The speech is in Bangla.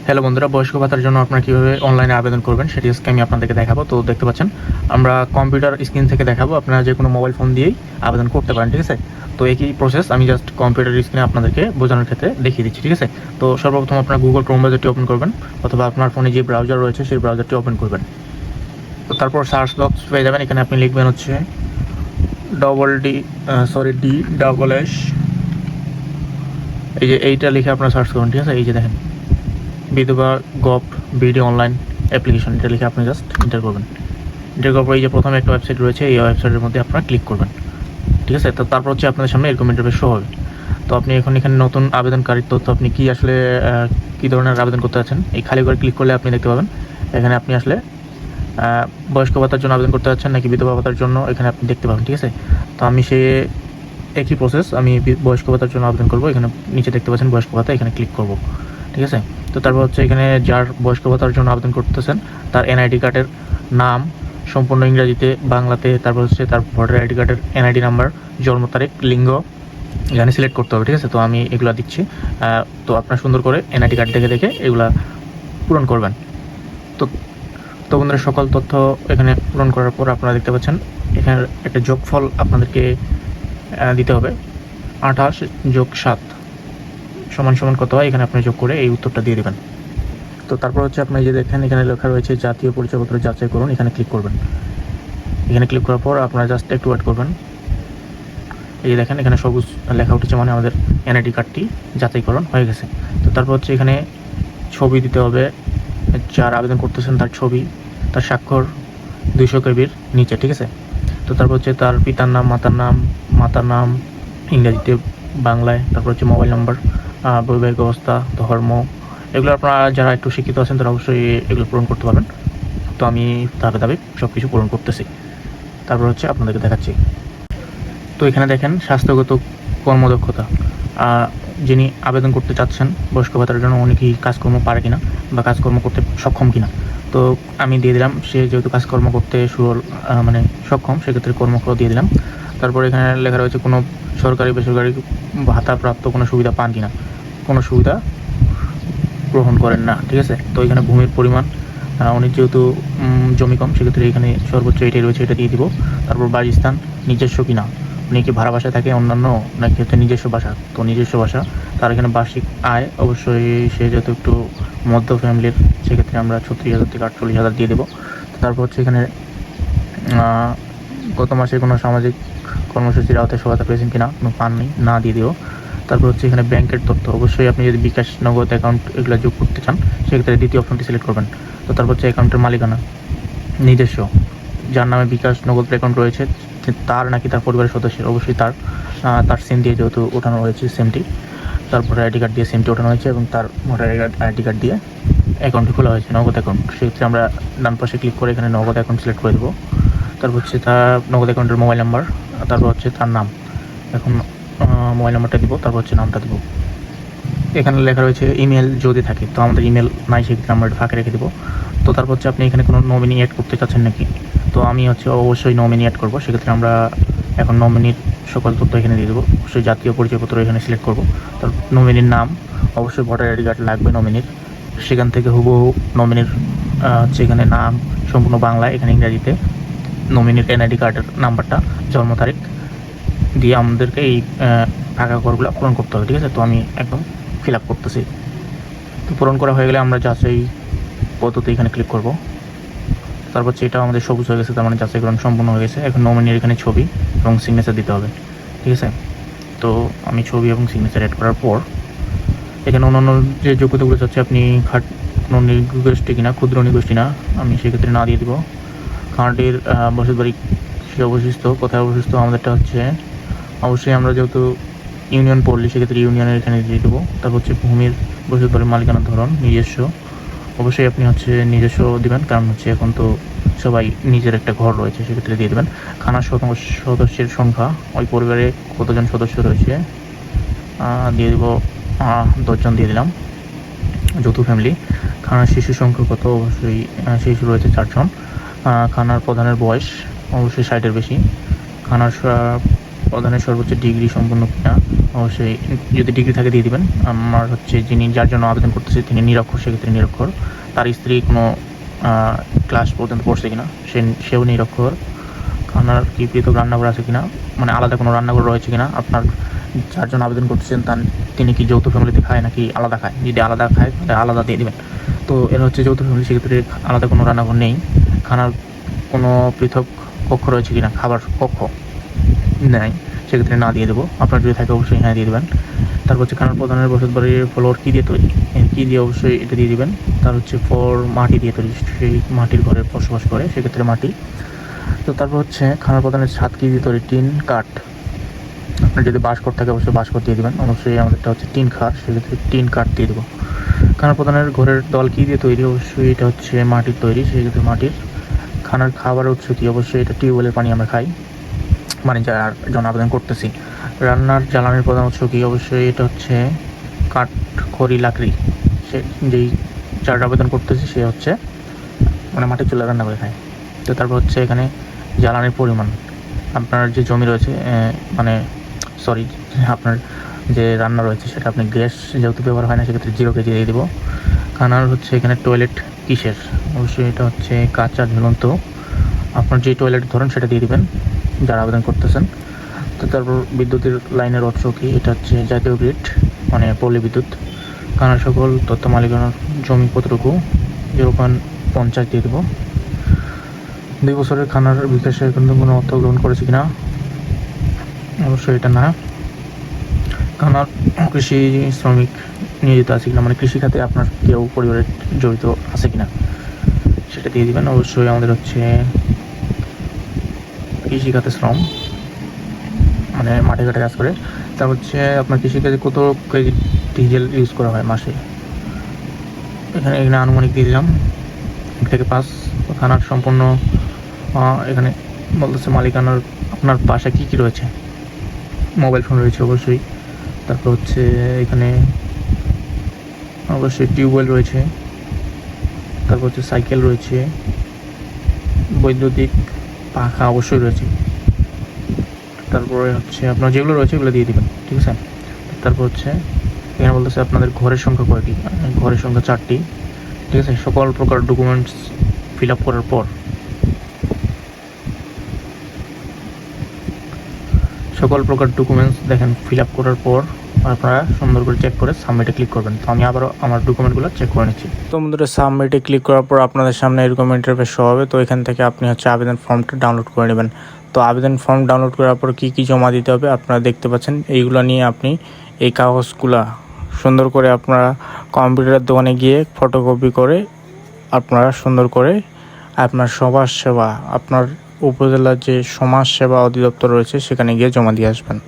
হ্যালো বন্ধুরা, বয়স্ক ভাতার জন্য আপনারা কীভাবে অনলাইনে আবেদন করবেন সেটি আজকে আমি আপনাদেরকে দেখাবো। তো দেখতে পাচ্ছেন আমরা কম্পিউটার স্ক্রিন থেকে দেখাবো, আপনারা যে কোনো মোবাইল ফোন দিয়েই আবেদন করতে পারেন, ঠিক আছে। তো একই প্রসেস আমি জাস্ট কম্পিউটার স্ক্রিনে আপনাদেরকে বোঝানোর ক্ষেত্রে দেখিয়ে দিচ্ছি, ঠিক আছে। তো সর্বপ্রথম আপনার গুগল ক্রোম ব্রাউজারটি ওপেন করবেন, অথবা আপনার ফোনে যে ব্রাউজার রয়েছে সেই ব্রাউজারটি ওপেন করবেন। তো তারপর সার্চ বক্স পেয়ে যাবেন, এখানে আপনি লিখবেন হচ্ছে DSS, এই যে এইটা লিখে আপনারা সার্চ করুন, ঠিক আছে। এই যে দেখেন বিধবা গভ বিডি অনলাইন অ্যাপ্লিকেশন, এটা লিখে আপনি জাস্ট এন্টার করবেন। এন্টার করার পর এই যে প্রথমে একটা ওয়েবসাইট রয়েছে, এই ওয়েবসাইটের মধ্যে আপনারা ক্লিক করবেন, ঠিক আছে। তো তারপর হচ্ছে আপনাদের সামনে এরকম ইন্টারফেস শো হবে। তো আপনি এখন এখানে নতুন আবেদনকারীর তথ্য, আপনি কি আসলে কী ধরনের আবেদন করতে যাচ্ছেন, এই খালি করে ক্লিক করলে আপনি দেখতে পাবেন এখানে আপনি আসলে বয়স্ক ভাতার জন্য আবেদন করতে যাচ্ছেন নাকি বিধবা ভাতার জন্য, এখানে আপনি দেখতে পাবেন, ঠিক আছে। তো আমি সে একই প্রসেস, আমি বয়স্ক ভাতার জন্য আবেদন করব। এখানে নিচে দেখতে পাচ্ছেন বয়স্ক ভাতা, এখানে ক্লিক করব, ঠিক আছে। তো তারপর হচ্ছে এখানে যার বয়স্ক ভাতার জন্য আবেদন করতেছেন তার এনআইডি কার্ডের নাম সম্পূর্ণ ইংরাজিতে, বাংলাতে, তারপর হচ্ছে তার ভোটার আইডি কার্ডের এনআইডি নাম্বার, জন্ম তারিখ, লিঙ্গ এখানে সিলেক্ট করতে হবে, ঠিক আছে। তো আমি এগুলো দিচ্ছি। তো আপনার সুন্দর করে এনআইডি কার্ড দেখে দেখে এগুলা পূরণ করবেন। তো তো বন্ধুরা, সকল তথ্য এখানে পূরণ করার পর আপনারা দেখতে পাচ্ছেন এখানে একটা যোগফল আপনাদেরকে দিতে হবে। 28 যোগ 7 সমান সমান কত হয়, এখানে আপনি যোগ করে এই উত্তরটা দিয়ে দেবেন। তো তারপর হচ্ছে আপনি যে দেখেন এখানে লেখা রয়েছে জাতীয় পরিচয়পত্র যাচাই করুন, এখানে ক্লিক করবেন। এখানে ক্লিক করার পর আপনারা জাস্ট একটু ওয়েট করবেন। এই যে দেখেন এখানে সবুজ লেখা উঠেছে, মানে আমাদের এনআইডি কার্ডটি যাচাইকরণ হয়ে গেছে। তো তারপর হচ্ছে এখানে ছবি দিতে হবে, যার আবেদন করতেছেন তার ছবি, তার স্বাক্ষর 200 কেবির নিচে, ঠিক আছে। তো তারপর হচ্ছে তার পিতার নাম, মাতার নাম ইংরেজিতে, বাংলায়, তারপর হচ্ছে মোবাইল নাম্বার, বৈবাহিক অবস্থা, ধর্ম, এগুলো আপনারা যারা একটু শিক্ষিত আছেন তারা অবশ্যই এগুলো পূরণ করতে পারবেন। তো আমি ধাপে ধাপে সব কিছু পূরণ করতেছি, তারপর হচ্ছে আপনাদেরকে দেখাচ্ছি। তো এখানে দেখেন স্বাস্থ্যগত কর্মদক্ষতা, যিনি আবেদন করতে চাচ্ছেন বয়স্ক ভাতার জন্য উনি কি কাজকর্ম পারে কিনা বা কাজকর্ম করতে সক্ষম কিনা। তো আমি দিয়ে দিলাম, সে যেহেতু কাজকর্ম করতে মানে সক্ষম, সেক্ষেত্রে কর্মক্ষর দিয়ে দিলাম। তারপর এখানে লেখা রয়েছে কোনো সরকারি বেসরকারি ভাতাপ্রাপ্ত কোনো সুবিধা পান কিনা, কোনো সুবিধা গ্রহণ করেন না, ঠিক আছে। তো এখানে ভূমির পরিমাণ, উনি যেহেতু জমি কম, সেক্ষেত্রে এখানে সর্বোচ্চ এটাই রয়েছে, এটা দিয়ে দিব। তারপর বাসস্থান নিজস্ব কিনা, উনি কি ভাড়া বাসায় থাকে অন্যান্য, নাকি হচ্ছে নিজস্ব বাসা। তো নিজস্ব বাসা, তার এখানে বার্ষিক আয় অবশ্যই সে যেহেতু একটু মধ্য ফ্যামিলির, সেক্ষেত্রে আমরা 36,000 থেকে 48,000 দিয়ে দেবো। তারপর হচ্ছে এখানে গত মাসে কোনো সামাজিক কর্মসূচির আওতায় সহায়তা পেয়েছেন কিনা, কোনো পাননি, না দিয়ে দিও। তারপর হচ্ছে এখানে ব্যাংকের তথ্য, অবশ্যই আপনি যদি বিকাশ, নগদ অ্যাকাউন্ট এগুলো যোগ করতে চান সেক্ষেত্রে দ্বিতীয় অপশনটি সিলেক্ট করবেন। তো তারপর হচ্ছে অ্যাকাউন্টের মালিকানা নিজস্ব, যার নামে বিকাশ নগদ অ্যাকাউন্ট রয়েছে তার নাকি তার পরিবারের সদস্যের, অবশ্যই তার সিম দিয়ে যেহেতু ওঠানো হয়েছে সিমটি, তারপরে আইডি কার্ড দিয়ে সিমটি ওঠানো হয়েছে এবং তার ভোটার আইডি কার্ড দিয়ে অ্যাকাউন্টটি খোলা হয়েছে, নগদ অ্যাকাউন্ট। সেক্ষেত্রে আমরা ডান পাশে ক্লিক করে এখানে নগদ অ্যাকাউন্ট সিলেক্ট করে দেবো। তারপর হচ্ছে তার নগদ অ্যাকাউন্টের মোবাইল নাম্বার, তারপর হচ্ছে তার নাম, এখন মোবাইল নাম্বারটা দিব, তারপর হচ্ছে নামটা দেবো। এখানে লেখা রয়েছে ইমেল যদি থাকে, তো আমাদের ইমেল নাই, সেক্ষেত্রে আমরা এটা ফাঁকা রেখে দেবো। তো তারপর হচ্ছে আপনি এখানে কোনো নমিনি অ্যাড করতে চাচ্ছেন নাকি, তো আমি হচ্ছে অবশ্যই নমিনি অ্যাড করবো। সেক্ষেত্রে আমরা এখন নমিনির সকল তথ্য এখানে দিয়ে দেবো। অবশ্যই জাতীয় পরিচয়পত্র এখানে সিলেক্ট করবো। তারপর নমিনির নাম, অবশ্যই ভোটার আইডি কার্ড লাগবে নমিনির, সেখান থেকে হুবহু নমিনির হচ্ছে এখানে নাম সম্পূর্ণ বাংলায়, এখানে ইংরাজিতে, নমিনির এনআইডি কার্ডের নাম্বারটা, জন্ম তারিখ দিয়ে আমাদেরকে এই ফাঁকা ঘরগুলো পূরণ করতে হবে, ঠিক আছে। তো আমি একদম ফিল আপ করতেছি। তো পূরণ করা হয়ে গেলে আমরা যাচাই পদ্ধতি এখানে ক্লিক করব। তারপর এটা আমাদের সবুজ হয়ে গেছে, তার মানে যাচাইকরণ সম্পূর্ণ হয়ে গেছে। এখন নমিনির এখানে ছবি এবং সিগনেচার দিতে হবে, ঠিক আছে। তো আমি ছবি এবং সিগনেচার অ্যাড করার পর এখানে অন্যান্য যে যোগ্যতাগুলো চাচ্ছে, আপনি কোনো নিগোষ্ঠী কিনা, ক্ষুদ্র নিগোষ্ঠী না, আমি সেক্ষেত্রে না দিয়ে দিব। কার্ডের বসত বাড়ি সে অবশিষ্ট, কোথায় অবশিষ্ট, আমাদেরটা হচ্ছে অবশ্যই আমরা যেহেতু ইউনিয়ন পড়লি সেক্ষেত্রে ইউনিয়নের এখানে দিয়ে দেবো। তারপর হচ্ছে ভূমির বসত বাড়ির মালিকানার ধরন নিজস্ব, অবশ্যই আপনি হচ্ছে নিজস্ব দেবেন, কারণ হচ্ছে এখন তো সবাই নিজের একটা ঘর রয়েছে, সেক্ষেত্রে দিয়ে দেবেন। খানার সদস্যের সংখ্যা, ওই পরিবারে কতজন সদস্য রয়েছে দিয়ে দেবো, 10 জন দিয়ে দিলাম, যৌথ ফ্যামিলি। খানার শিশু সংখ্যা কত, অবশ্যই শিশু রয়েছে 4 জন। খানার প্রধানের বয়স অবশ্যই 60-এর বেশি। খানার প্রধানের সর্বোচ্চ ডিগ্রি সম্পন্ন কিনা, অবশ্যই যদি ডিগ্রি থাকে দিয়ে দিবেন। আমার হচ্ছে যার জন্য আবেদন করতেছে তিনি নিরক্ষর, সেক্ষেত্রে নিরক্ষর। তার স্ত্রী কোনো ক্লাস পর্যন্ত পড়ছে কিনা সেও নিরক্ষর। খানার কি পৃথক রান্নাঘর আছে কিনা, মানে আলাদা কোনো রান্নাঘর রয়েছে কিনা, আপনার যার জন্য আবেদন করতেছেন তিনি কি যৌথ ফ্যামিলিতে খায় নাকি আলাদা খায়। যদি আলাদা খায় তাহলে আলাদা দিয়ে দেবেন। তো এরা হচ্ছে যৌথ ফ্যামিলি, সেক্ষেত্রে আলাদা কোনো রান্নাঘর নেই। খানার কোনো পৃথক কক্ষ রয়েছে কিনা, খাবার কক্ষ নেই, সেক্ষেত্রে না দিয়ে দেবো। আপনার যদি থাকে অবশ্যই হ্যাঁ দিয়ে দেবেন। তারপর হচ্ছে খানার প্রধানের বসত বাড়ির ফ্লোর কী দিয়ে তৈরি, কী দিয়ে অবশ্যই এটা দিয়ে দেবেন। তার হচ্ছে মাটি দিয়ে তৈরি, সেই মাটির ঘরে বসবাস করে, সেক্ষেত্রে মাটি। তো তারপর হচ্ছে খানার প্রধানের ছাদ কী দিয়ে তৈরি, টিন কাঠ। আপনার যদি বাঁশঘর থাকে অবশ্যই বাঁশঘর দিয়ে দেবেন। অবশ্যই আমাদেরটা হচ্ছে টিন খাট, সেক্ষেত্রে টিন কাঠ দিয়ে দেবো। খানার প্রধানের ঘরের দল কী দিয়ে তৈরি, অবশ্যই এটা হচ্ছে মাটির তৈরি, সেক্ষেত্রে মাটির। খানার খাবারের উৎস কী, অবশ্যই এটা টিউবওয়েলের পানি আমরা খাই, মানে যার জন্য আবেদন করতেছি। রান্নার জ্বালানির প্রধান উৎস কী, অবশ্যই এটা হচ্ছে কাঠ, খড়ি, লাকড়ি। সে যার আবেদন করতেছি সে হচ্ছে মানে মাটির চুলা রান্না করে খায়। তো তারপর হচ্ছে এখানে জ্বালানির পরিমাণ, আপনার যে জমি রয়েছে আপনার যে রান্না রয়েছে সেটা আপনি গ্যাস যেহেতু ব্যবহার হয় না, সেক্ষেত্রে 0 কেজি দিয়ে দেবো। খানার হচ্ছে এখানে টয়লেট কিসের, অবশ্যই এটা হচ্ছে কাঁচা ঝুলন্ত। আপনার যে টয়লেট ধরেন সেটা দিয়ে দেবেন যারা আবেদন করতেছেন। তো তারপর বিদ্যুতের লাইনের উৎস কী, এটা হচ্ছে জাতীয় গ্রিড, মানে পল্লী বিদ্যুৎ। খানার সকল তথ্য মালিকানার জমি কতটুকু, 0.50 দিয়ে দেবো। 2 বছরের খানার বিকাশে কিন্তু কোনো অর্থ গ্রহণ করেছে কিনা, অবশ্যই এটা না। খানার কৃষি শ্রমিক নিয়োজিত আছে কিনা, মানে কৃষিখাতে আপনার কেউ পরিবারের জড়িত আছে কিনা সেটা দিয়ে দিবেন। অবশ্যই আমাদের হচ্ছে কৃষিখাতে শ্রম, মানে মাঠে ঘাটে কাজ করে। তারপর হচ্ছে আপনার কৃষিকাজে কত কেজি ডিজেল ইউজ করা হয় মাসে, এখানে আনুমানিক দিয়ে দিলাম 1 থেকে 5। খানার সম্পূর্ণ এখানে বলতেছে মালিকানার, আপনার বাসায় কী কী রয়েছে, মোবাইল ফোন রয়েছে অবশ্যই। তারপর হচ্ছে এখানে অবশ্যই টিউবওয়েল রয়েছে। তারপর হচ্ছে সাইকেল রয়েছে, বৈদ্যুতিক পাখা অবশ্যই রয়েছে। তারপরে হচ্ছে আপনার যেগুলো রয়েছে এগুলো দিয়ে দেবেন, ঠিক আছে। তারপর হচ্ছে এখানে বলতেছে আপনাদের ঘরের সংখ্যা কয়টি, ঘরের সংখ্যা 4টি, ঠিক আছে। সকল প্রকার ডকুমেন্টস ফিল আপ করার পর দেখেন ফিল আপ করার পর আপনারা সুন্দর করে চেক করে সাবমিটে ক্লিক করবেন। তো আমি আবারও আমার ডকুমেন্টগুলো চেক করে নিচ্ছি। তো বন্ধুরা, সাবমিটে ক্লিক করার পর আপনাদের সামনে এরকম ইন্টারফেস শো হবে। তো এখান থেকে আপনি হচ্ছে আবেদন ফর্মটা ডাউনলোড করে নেবেন। তো আবেদন ফর্ম ডাউনলোড করার পর কী কী জমা দিতে হবে আপনারা দেখতে পাচ্ছেন। এইগুলো নিয়ে আপনি এই কাগজগুলা সুন্দর করে আপনারা কম্পিউটারের দোকানে গিয়ে ফটোকপি করে আপনারা সুন্দর করে আপনার সমাজসেবা, আপনার উপজেলার যে সমাজসেবা অধিদপ্তর রয়েছে সেখানে গিয়ে জমা দিয়ে আসবেন।